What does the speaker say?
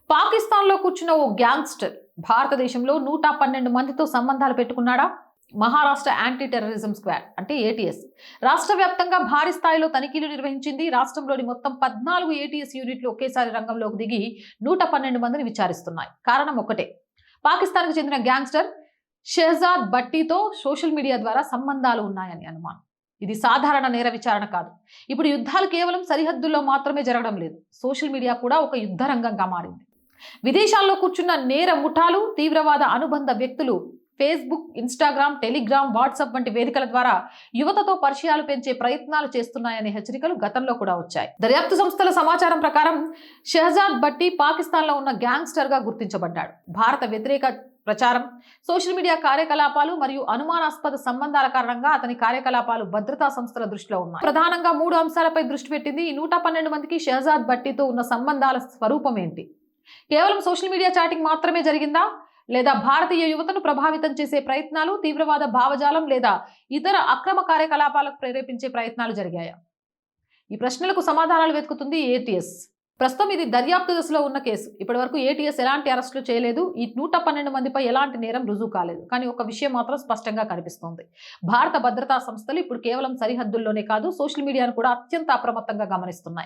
పాకిస్తాన్లో కూర్చున్న ఓ గ్యాంగ్స్టర్ భారతదేశంలో 112 మందితో సంబంధాలు పెట్టుకున్నాడా? మహారాష్ట్ర యాంటీ టెర్రరిజం స్క్వాడ్ అంటే ఏటీఎస్ రాష్ట్ర వ్యాప్తంగా భారీ స్థాయిలో తనిఖీలు నిర్వహించింది. రాష్ట్రంలోని మొత్తం 14 ఏటీఎస్ యూనిట్లు ఒకేసారి రంగంలోకి దిగి 112 మందిని విచారిస్తున్నాయి. కారణం ఒకటే, పాకిస్తాన్కు చెందిన గ్యాంగ్స్టర్ షెహజాద్ భట్టీతో సోషల్ మీడియా ద్వారా సంబంధాలు ఉన్నాయని అనుమానం. ఇది సాధారణ నేర విచారణ కాదు. ఇప్పుడు యుద్ధాలు కేవలం సరిహద్దుల్లో మాత్రమే జరగడం లేదు, సోషల్ మీడియా కూడా ఒక యుద్ధ రంగంగా మారింది. విదేశాల్లో కూర్చున్న నేర ముఠాలు, తీవ్రవాద అనుబంధ వ్యక్తులు ఫేస్బుక్, ఇన్స్టాగ్రామ్, టెలిగ్రామ్, వాట్సాప్ వంటి వేదికల ద్వారా యువతతో పరిచయాలు పెంచే ప్రయత్నాలు చేస్తున్నాయనే హెచ్చరికలు గతంలో కూడా వచ్చాయి. దర్యాప్తు సంస్థల సమాచారం ప్రకారం షెహజాద్ భట్టి పాకిస్తాన్లో ఉన్న గ్యాంగ్స్టర్ గా గుర్తించబడ్డాడు. భారత వ్యతిరేక ప్రచారం, సోషల్ మీడియా కార్యకలాపాలు మరియు అనుమానాస్పద సంబంధాల కారణంగా అతని కార్యకలాపాలు భద్రతా సంస్థల దృష్టిలో ఉన్నాయి. ప్రధానంగా 3 అంశాలపై దృష్టి పెట్టింది. ఈ 112 మందికి షెహజాద్ భట్టితో ఉన్న సంబంధాల స్వరూపం ఏంటి? కేవలం సోషల్ మీడియా చాటింగ్ మాత్రమే జరిగిందా, లేదా భారతీయ యువతను ప్రభావితం చేసే ప్రయత్నాలు, తీవ్రవాద భావజాలం లేదా ఇతర అక్రమ కార్యకలాపాలకు ప్రేరేపించే ప్రయత్నాలు జరిగాయా? ఈ ప్రశ్నలకు సమాధానాలు వెతుకుతుంది ఏటీఎస్. ప్రస్తుతం ఇది దర్యాప్తు దశలో ఉన్న కేసు. ఇప్పటి వరకు ఏటీఎస్ ఎలాంటి అరెస్టులు చేయలేదు. ఈ 112 మందిపై ఎలాంటి నేరం రుజువు కాలేదు. కానీ ఒక విషయం మాత్రం స్పష్టంగా కనిపిస్తోంది. భారత భద్రతా సంస్థలు ఇప్పుడు కేవలం సరిహద్దుల్లోనే కాదు, సోషల్ మీడియాను కూడా అత్యంత అప్రమత్తంగా గమనిస్తున్నాయి.